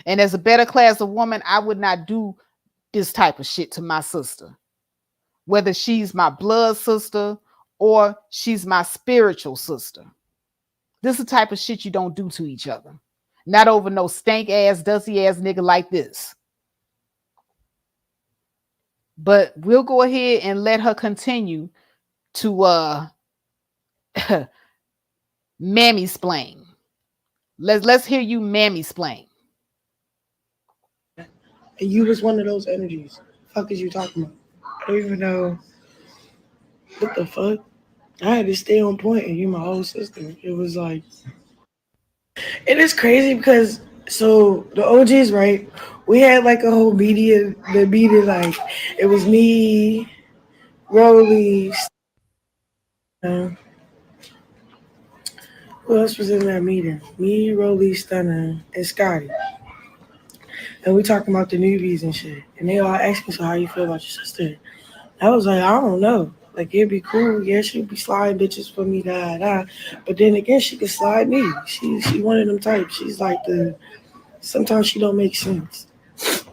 And as a better class of woman, I would not do this type of shit to my sister, whether she's my blood sister or she's my spiritual sister. This is the type of shit you don't do to each other. Not over no stank ass, dusty ass nigga like this. But we'll go ahead and let her continue to mammy-splain. Let's hear you mammy-splain. And you was one of those energies. Fuck is you talking about? I don't even know What the fuck? I had to stay on point and you my whole sister. It was like, it is crazy because so the OGs, right? We had like a whole media like it was me, Rolly, uh, who else was in that meeting? Me, Rolly, Stunner, and Scotty. And we talking about the newbies and shit. And they all asked me, so how you feel about your sister? I was like, I don't know. Like it'd be cool. Yeah, she'd be sliding bitches for me, da. But then again, she could slide me. She one of them types. She's like the sometimes she don't make sense.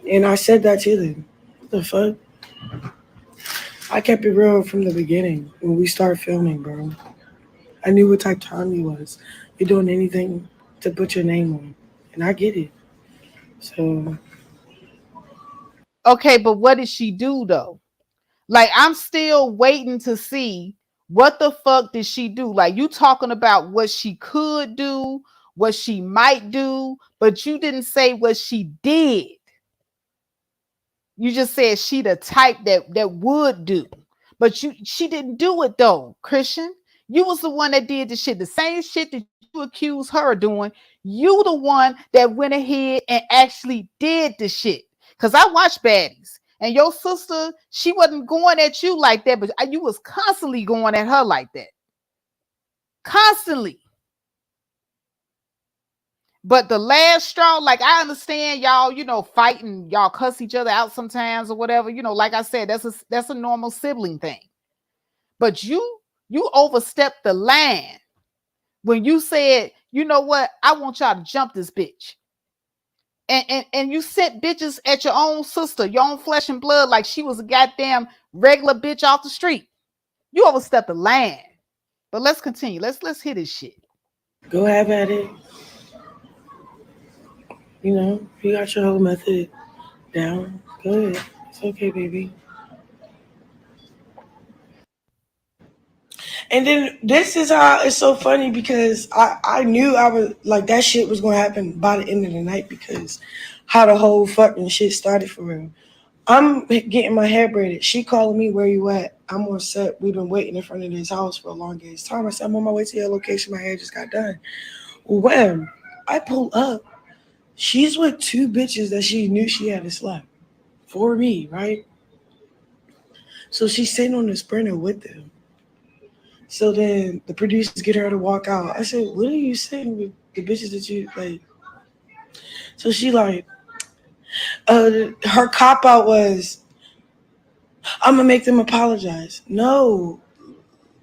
And I said that to them. What the fuck? I kept it real from the beginning when we started filming, bro. I knew what type of time he was. You're doing anything to put your name on. And I get it. So Okay, but what did she do though? Like, I'm still waiting to see what the fuck did she do. Like, you talking about what she could do, what she might do, but you didn't say what she did. You just said she the type that would do, but she didn't do it though, Chrissean. You was the one that did the shit, the same shit that you accused her of doing. You the one that went ahead and actually did the shit. Cause I watched Baddies, and your sister, she wasn't going at you like that, but you was constantly going at her like that, constantly. But the last straw, like I understand y'all, fighting, y'all cuss each other out sometimes or whatever. Like I said, that's a normal sibling thing. But you overstepped the line when you said, you know what, I want y'all to jump this bitch. And you sent bitches at your own sister, your own flesh and blood, like she was a goddamn regular bitch off the street. You overstepped the line. But let's continue. Let's hit this shit. go have at it. You got your whole method down. Go ahead. It's okay, baby. And then this is how it's so funny because I knew I was like that shit was gonna happen by the end of the night because how the whole fucking shit started for real. I'm getting my hair braided. She calling me, where you at? I'm on set. We've been waiting in front of this house for a long ass time. I said, I'm on my way to your location. My hair just got done. When I pull up, she's with two bitches that she knew she had to slap for me, right? So she's sitting on the Sprinter with them. So then the producers get her to walk out. I said, what are you saying with the bitches that you like? So she like, her cop out was, I'm gonna make them apologize. No,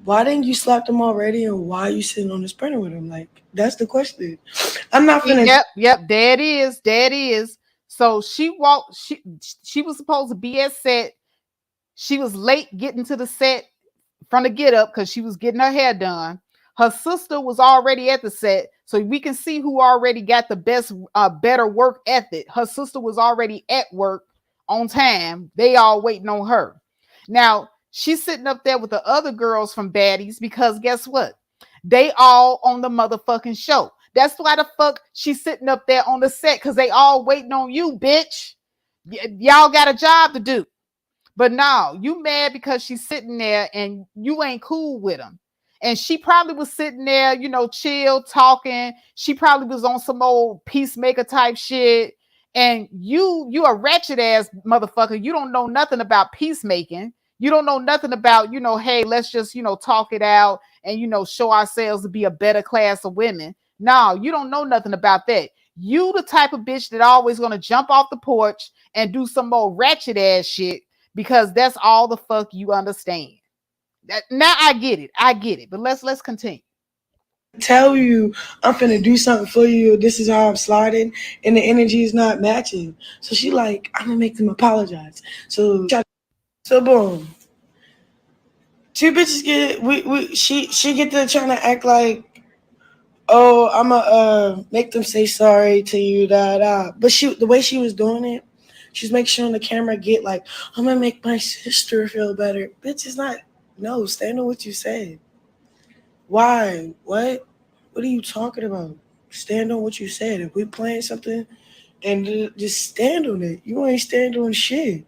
why didn't you slap them already, and why are you sitting on the Sprinter with them? Like that's the question. I'm not finna. Yep. There it is. So she walked. She was supposed to be at set. She was late getting to the set from the get up because she was getting her hair done. Her sister was already at the set, so we can see who already got the better work ethic. Her sister was already at work on time. They all waiting on her. Now she's sitting up there with the other girls from Baddies because guess what? They all on the motherfucking show. That's why the fuck she's sitting up there on the set because they all waiting on you, bitch. Y'all got a job to do. But no, you mad because she's sitting there and you ain't cool with them. And she probably was sitting there, chill, talking. She probably was on some old peacemaker type shit. And you a wretched ass motherfucker. You don't know nothing about peacemaking. You don't know nothing about, hey, let's just, talk it out and, show ourselves to be a better class of women. No, you don't know nothing about that. You the type of bitch that always gonna jump off the porch and do some more ratchet ass shit because that's all the fuck you understand. Now I get it. But let's continue. Tell you I'm finna do something for you. This is how I'm sliding, and the energy is not matching. So she like, I'm gonna make them apologize. So boom. Two bitches she get to trying to act like, oh, I'ma make them say sorry to you, da. But the way she was doing it, she's making sure on the camera get like, I'm gonna make my sister feel better. Bitch, it's not. No, stand on what you said. Why? What? What are you talking about? Stand on what you said. If we playing something, and just stand on it. You ain't stand on shit.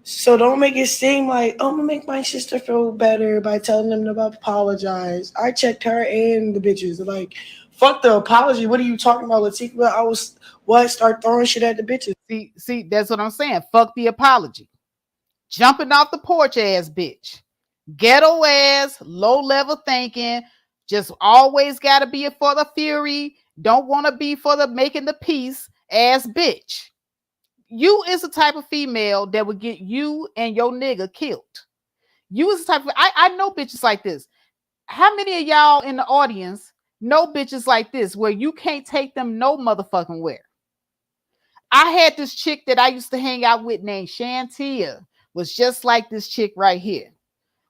So don't make it seem like, oh, I'm gonna make my sister feel better by telling them to apologize. I checked her and the bitches. Like, fuck the apology. What are you talking about, Latifah? I was start throwing shit at the bitches. See, that's what I'm saying. Fuck the apology. Jumping off the porch ass bitch. Ghetto ass, low level thinking, just always gotta be for the fury, don't want to be for the making the peace ass bitch. You is the type of female that would get you and your nigga killed. You is the type of, I know bitches like this. How many of y'all in the audience know bitches like this where you can't take them no motherfucking where? I had this chick that I used to hang out with named Shantia, was just like this chick right here.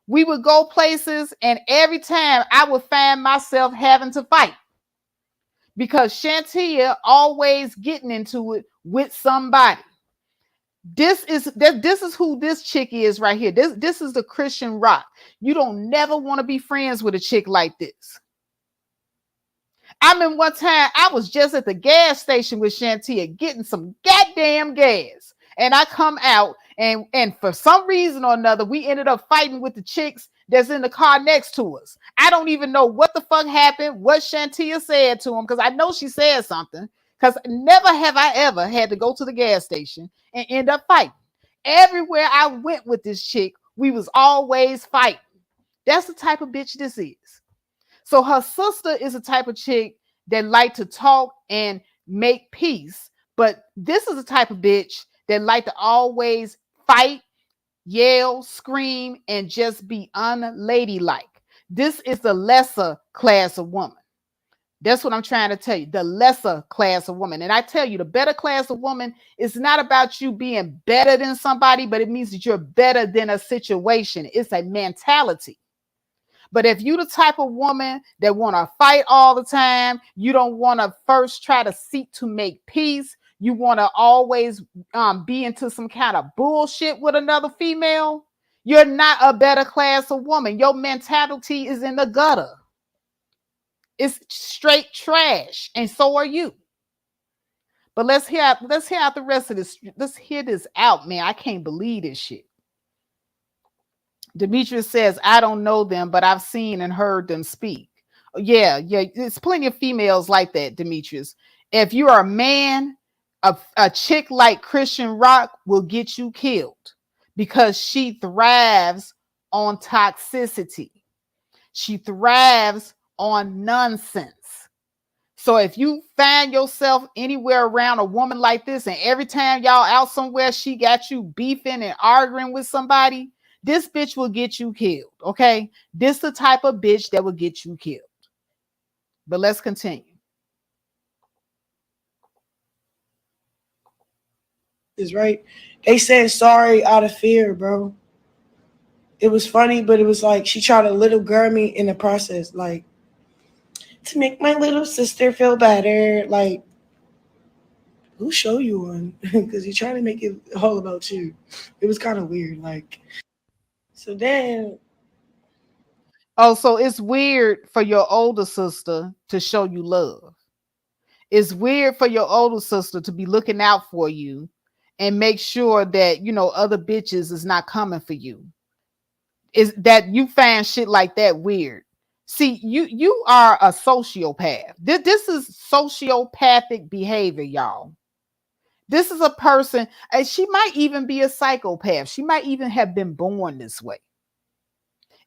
We would go places, and every time I would find myself having to fight because Shantia always getting into it with somebody. This is who this chick is right here. This is the Chrissean rock. You don't never want to be friends with a chick like this. I mean, one time I was just at the gas station with Shantia getting some goddamn gas, and I come out, and for some reason or another, we ended up fighting with the chicks that's in the car next to us. I don't even know what the fuck happened, what Shantia said to him, because I know she said something, because never have I ever had to go to the gas station and end up fighting. Everywhere I went with this chick, we was always fighting. That's the type of bitch this is. So her sister is a type of chick that like to talk and make peace. But this is the type of bitch that like to always fight, yell, scream, and just be unladylike. This is the lesser class of woman. That's what I'm trying to tell you. The lesser class of woman. And I tell you, the better class of woman is not about you being better than somebody, but it means that you're better than a situation. It's a mentality. But if you the type of woman that want to fight all the time, you don't want to first try to seek to make peace. You want to always be into some kind of bullshit with another female. You're not a better class of woman. Your mentality is in the gutter. It's straight trash, and so are you. But let's hear out the rest of this. Let's hear this out, man. I can't believe this shit. Demetrius says, I don't know them, but I've seen and heard them speak. Yeah, there's plenty of females like that, Demetrius. If you are a man, a chick like Chrissean Rock will get you killed because she thrives on toxicity. She thrives on nonsense. So if you find yourself anywhere around a woman like this, and every time y'all out somewhere, she got you beefing and arguing with somebody, this bitch will get you killed, okay? This the type of bitch that will get you killed. But let's continue. Is right. They said sorry out of fear, bro. It was funny, but it was like she tried to little girl me in the process, like to make my little sister feel better. Like, who show you on? Because you're trying to make it all about you. It was kind of weird, like. So then, so it's weird for your older sister to show you love. It's weird for your older sister to be looking out for you and make sure that, other bitches is not coming for you. Is that you find shit like that weird? See, you are a sociopath. This is sociopathic behavior, y'all. This is a person, and she might even be a psychopath. She might even have been born this way.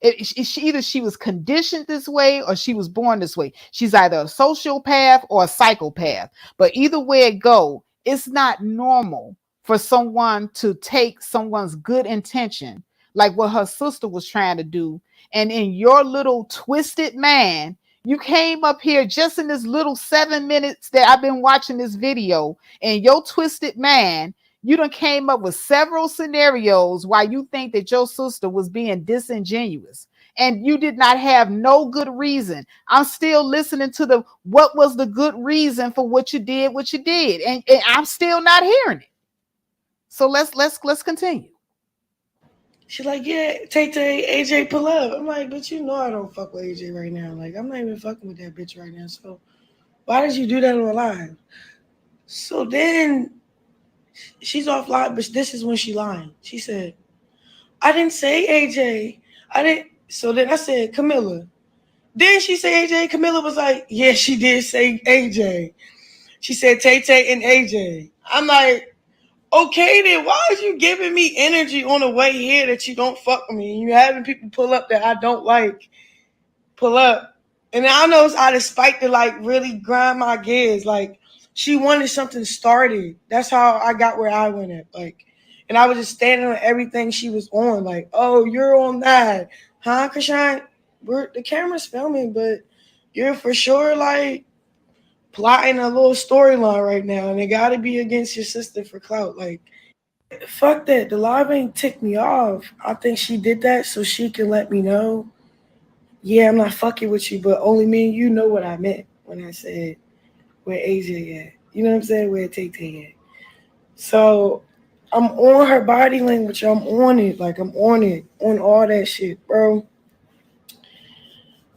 Either she was conditioned this way or she was born this way. She's either a sociopath or a psychopath. But either way it go, it's not normal for someone to take someone's good intention, like what her sister was trying to do, and in your little twisted mind, you came up here just in this little 7 minutes that I've been watching this video, and your twisted man, you done came up with several scenarios why you think that your sister was being disingenuous, and you did not have no good reason. I'm still listening to what was the good reason for what you did, and I'm still not hearing it. So let's continue. she's like, yeah, Tay AJ pull up. I'm like, but I don't fuck with AJ right now. Like, I'm not even fucking with that bitch right now. So why did you do that on live? So then She's off live, but this is when she lying. She said, I didn't say AJ. I didn't. So then I said, Camilla. Then she said AJ. Camilla was like, yeah, she did say AJ. She said Tay Tay and AJ. I'm like, okay, then why is you giving me energy on the way here that you don't fuck with me? And you having people pull up that I don't like, pull up. And I know it's out of spite to like really grind my gears. Like, she wanted something started. That's how I got where I went at. Like, and I was just standing on everything she was on. Like, oh, you're on that. Huh, Chrissean? The camera's filming, but you're for sure like plotting a little storyline right now, and it got to be against your sister for clout. Like, fuck that. The live ain't ticked me off. I think she did that so she can let me know, yeah, I'm not fucking with you, but only me and you know what I meant when I said where AJ at. You know what I'm saying? Where Tay Tay at. So I'm on her body language. I'm on it. Like, I'm on it. On all that shit, bro.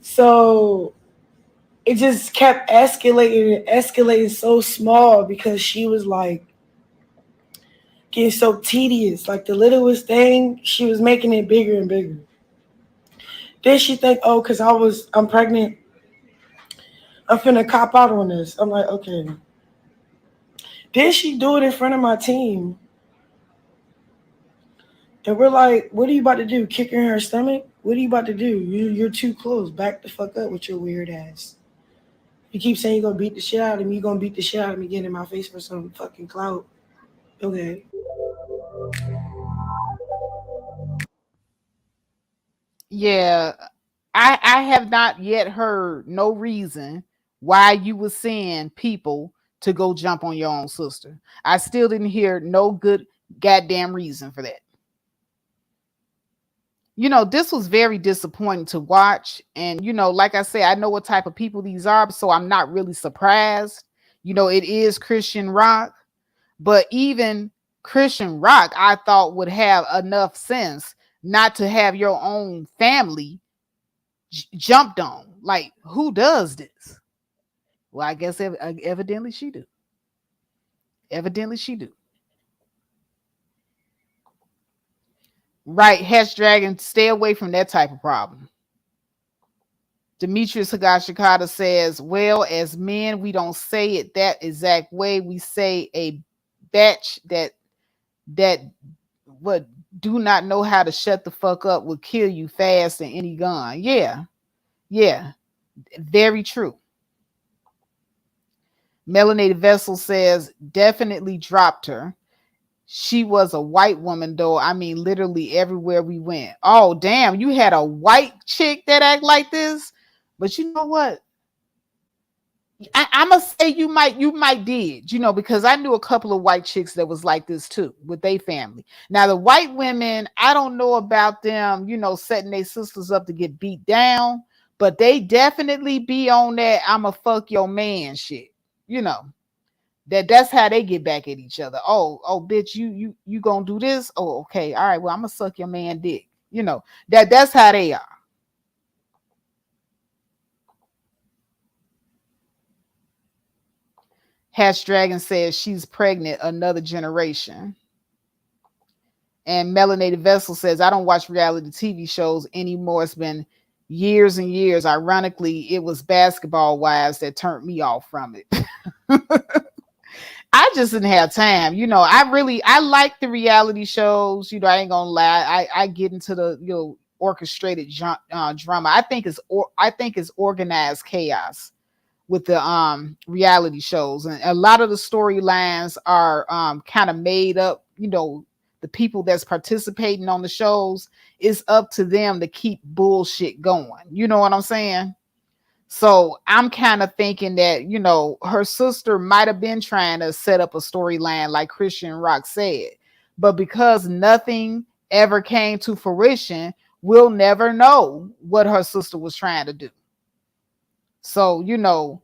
So it just kept escalating and escalating so small because she was like getting so tedious. Like, the littlest thing, she was making it bigger and bigger. Then she think, oh, because I'm pregnant, I'm finna cop out on this. I'm like, okay. Then she do it in front of my team. And we're like, what are you about to do? Kick her in her stomach? What are you about to do? You're too close. Back the fuck up with your weird ass. You keep saying you're going to beat the shit out of me. You're going to beat the shit out of me getting in my face for some fucking clout. Okay. Yeah, I have not yet heard no reason why you were seeing people to go jump on your own sister. I still didn't hear no good goddamn reason for that. This was very disappointing to watch. And, like I said, I know what type of people these are, so I'm not really surprised. It is Christian rock, but even Christian rock, I thought would have enough sense not to have your own family jumped on. Like, who does this? Well, I guess evidently she do. Evidently she do. Right, Hatch Dragon, stay away from that type of problem. Demetrius Higashikata says, well, as men, we don't say it that exact way. We say a batch that what do not know how to shut the fuck up will kill you fast than any gun. Yeah. Very true. Melanated Vessel says, definitely dropped her. She was a white woman, though. I mean, literally everywhere we went. Oh, damn, you had a white chick that act like this? But you know what? I'm gonna say you might did, because I knew a couple of white chicks that was like this too with their family. Now the white women, I don't know about them, setting their sisters up to get beat down, but they definitely be on that I'ma fuck your man shit. That's how they get back at each other. Oh, bitch, you gonna do this? Oh, okay, all right. Well, I'm gonna suck your man dick. That's how they are. Hatch Dragon says she's pregnant, another generation. And Melanated Vessel says, I don't watch reality TV shows anymore. It's been years and years. Ironically, it was Basketball Wives that turned me off from it. I just didn't have time. I like the reality shows. I ain't gonna lie. I get into the orchestrated drama. I think it's organized chaos with the reality shows, and a lot of the storylines are kind of made up. The people that's participating on the shows, it's up to them to keep bullshit going. You know what I'm saying? So I'm kind of thinking that, her sister might have been trying to set up a storyline like Christian Rock said, but because nothing ever came to fruition, we'll never know what her sister was trying to do. So,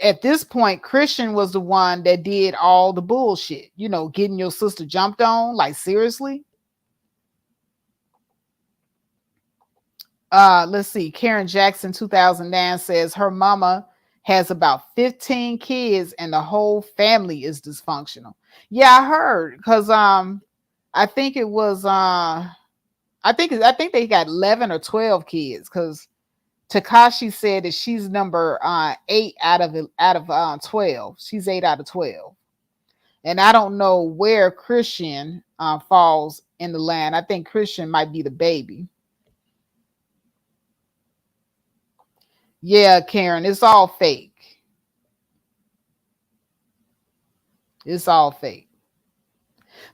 at this point, Christian was the one that did all the bullshit, getting your sister jumped on. Like, seriously? Let's see. Karen Jackson 2009 says her mama has about 15 kids and the whole family is dysfunctional. Yeah, I heard because I think it was I think they got 11 or 12 kids because Takashi said that she's number 8 out of 12. She's 8 out of 12. And I don't know where Chrissean falls in the line. I think Chrissean might be the baby. Yeah, Karen, it's all fake. It's all fake.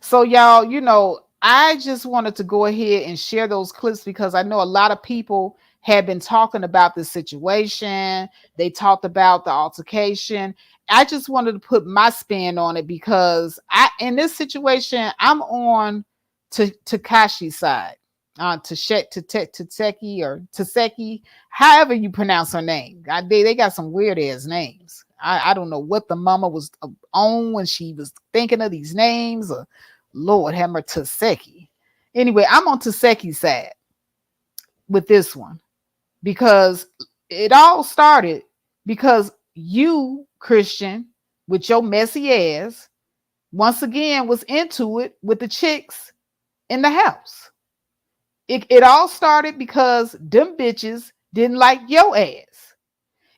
So y'all, I just wanted to go ahead and share those clips because I know a lot of people have been talking about the situation. They talked about the altercation. I just wanted to put my spin on it because in this situation, I'm on Takashi's side. Taseki or Taseki, however you pronounce her name. They got some weird ass names. I don't know what the mama was on when she was thinking of these names. Or Lord have mercy, Taseki. Anyway, I'm on Taseki's side with this one because it all started because you, Chrissean, with your messy ass, once again was into it with the chicks in the house. It all started because them bitches didn't like your ass.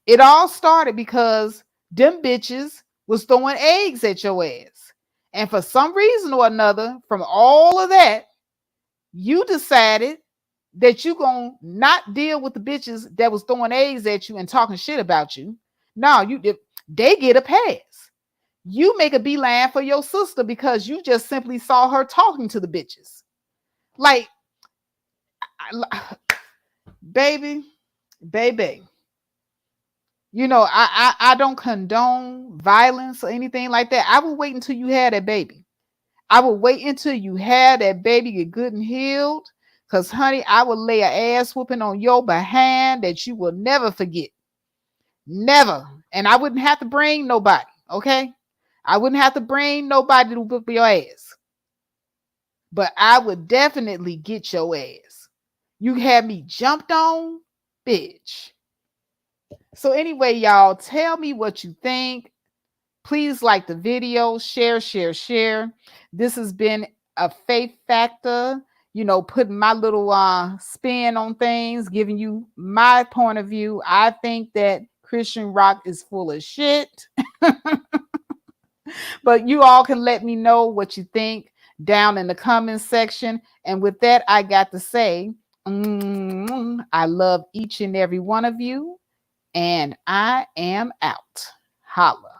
It all started because them bitches was throwing eggs at your ass. And for some reason or another, from all of that, you decided that you gonna not deal with the bitches that was throwing eggs at you and talking shit about you. No, they get a pass. You make a beeline for your sister because you just simply saw her talking to the bitches. Like, baby, I don't condone violence or anything like that. I will wait until you had that baby. I will wait until you had that baby get good and healed. Because, honey, I will lay an ass whooping on your behind that you will never forget. Never. And I wouldn't have to bring nobody, okay? I wouldn't have to bring nobody to whoop your ass. But I would definitely get your ass. You had me jumped on, bitch. So anyway, y'all, tell me what you think. Please like the video, share. This has been a faith factor, putting my little spin on things, giving you my point of view. I think that Christian rock is full of shit. But you all can let me know what you think down in the comments section. And with that, I got to say, I love each and every one of you. And I am out. Holla.